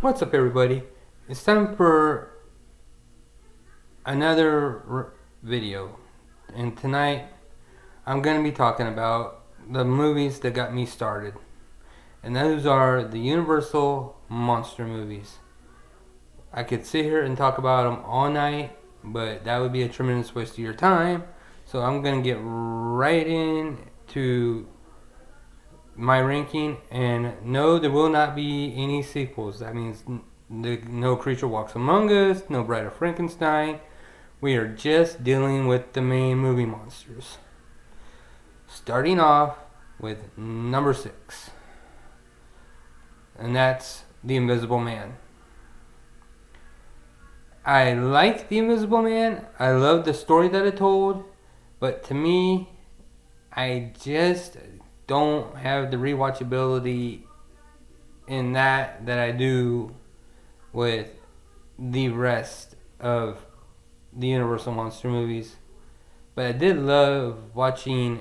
What's up, everybody? It's time for another video, and tonight I'm going to be talking about the movies that got me started, and those are the Universal monster movies. I could sit here and talk about them all night, but that would be a tremendous waste of your time, so I'm going to get right into my ranking, and no, there will not be any sequels. That means no Creature Walks Among Us, no Bride of Frankenstein. We are just dealing with the main movie monsters. Starting off with number 6, and that's The Invisible Man. I like The Invisible Man. I love the story that it told, but to me, I just don't have the rewatchability in that I do with the rest of the Universal monster movies. But I did love watching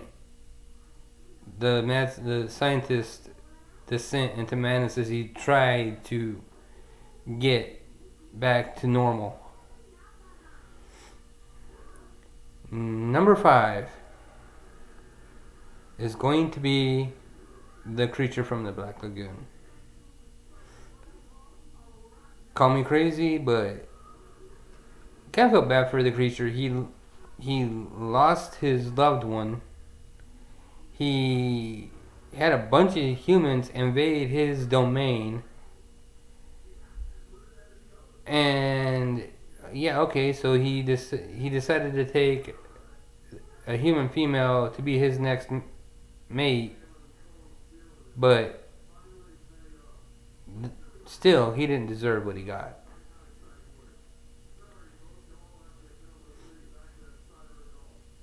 the scientist descent into madness as he tried to get back to normal. Number 5 is going to be The Creature from the Black Lagoon. Call me crazy, but I kind of feel bad for the creature. He lost his loved one. He had a bunch of humans invade his domain, and yeah, okay, so he decided to take a human female to be his next mate, but still, he didn't deserve what he got.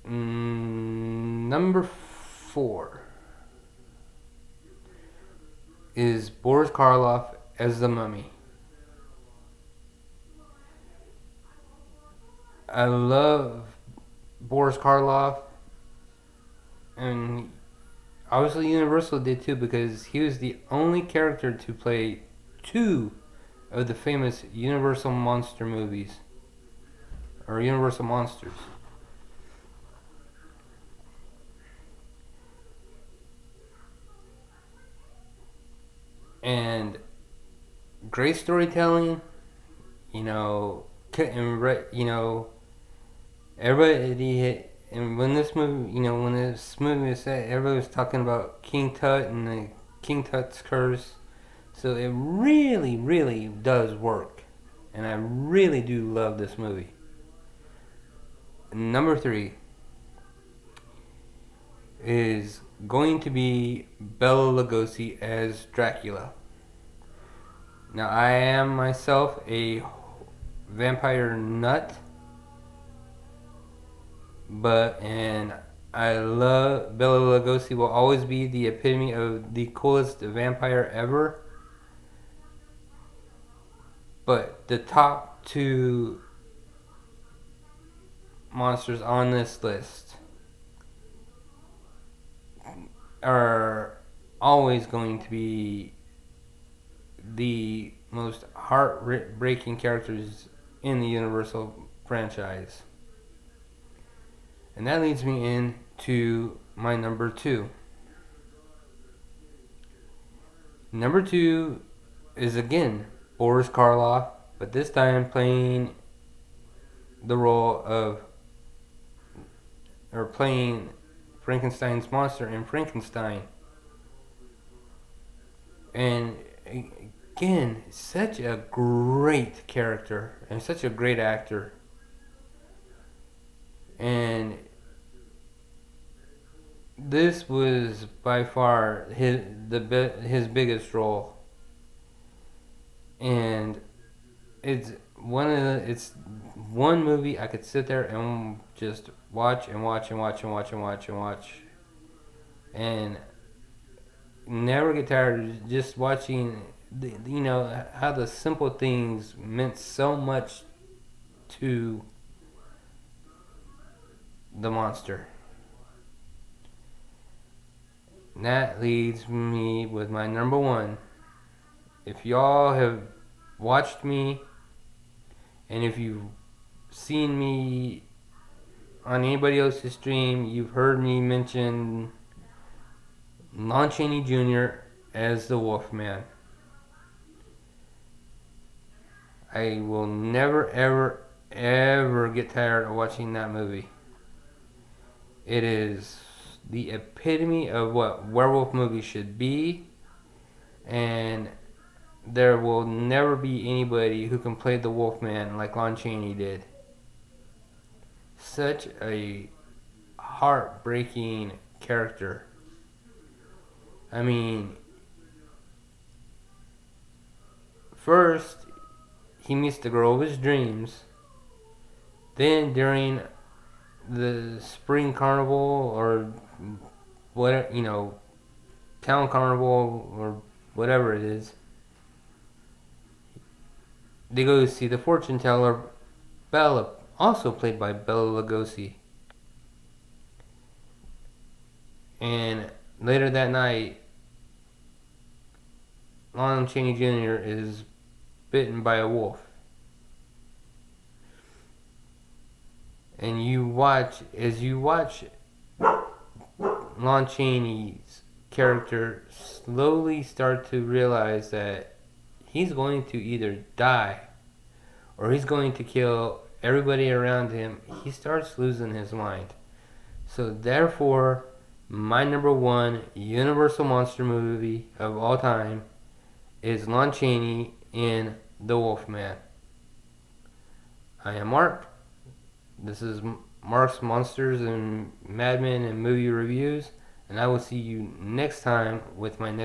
Number 4 is Boris Karloff as the Mummy. I love Boris Karloff, and obviously Universal did too, because he was the only character to play 2 of the famous Universal monster movies, or Universal monsters. And great storytelling, everybody. And when this movie was set, everybody was talking about King Tut and the King Tut's curse. So it really, really does work, and I really do love this movie. Number 3 is going to be Bela Lugosi as Dracula. Now, I am myself a vampire nut, and I love Bela Lugosi. Will always be the epitome of the coolest vampire ever. But the top 2 monsters on this list are always going to be the most heartbreaking characters in the Universal franchise. And that leads me into my number 2. Number 2 is again Boris Karloff, but this time playing the role playing Frankenstein's monster in Frankenstein. And again, such a great character and such a great actor. And this was by far his biggest role. And it's one movie I could sit there and just watch and watch and watch and watch and watch and watch, and never get tired of just watching. How the simple things meant so much to the monster. And that leads me with my number 1. If y'all have watched me, and if you've seen me on anybody else's stream, you've heard me mention Lon Chaney Jr. as the Wolfman. I will never, ever, ever get tired of watching that movie. It is the epitome of what werewolf movies should be, and there will never be anybody who can play the Wolfman like Lon Chaney did. Such a heartbreaking character. I mean, first, he meets the girl of his dreams. Then, during the spring carnival or what, town carnival or whatever it is, they go to see the fortune teller, Bella, also played by Bela Lugosi. And later that night, Lon Chaney Jr. is bitten by a wolf. And as you watch Lon Chaney's character slowly start to realize that he's going to either die or he's going to kill everybody around him, he starts losing his mind. So therefore, my number one Universal Monster movie of all time is Lon Chaney in The Wolfman. I am Mark. This is Mark's Monsters and Madmen and Movie Reviews, and I will see you next time with my next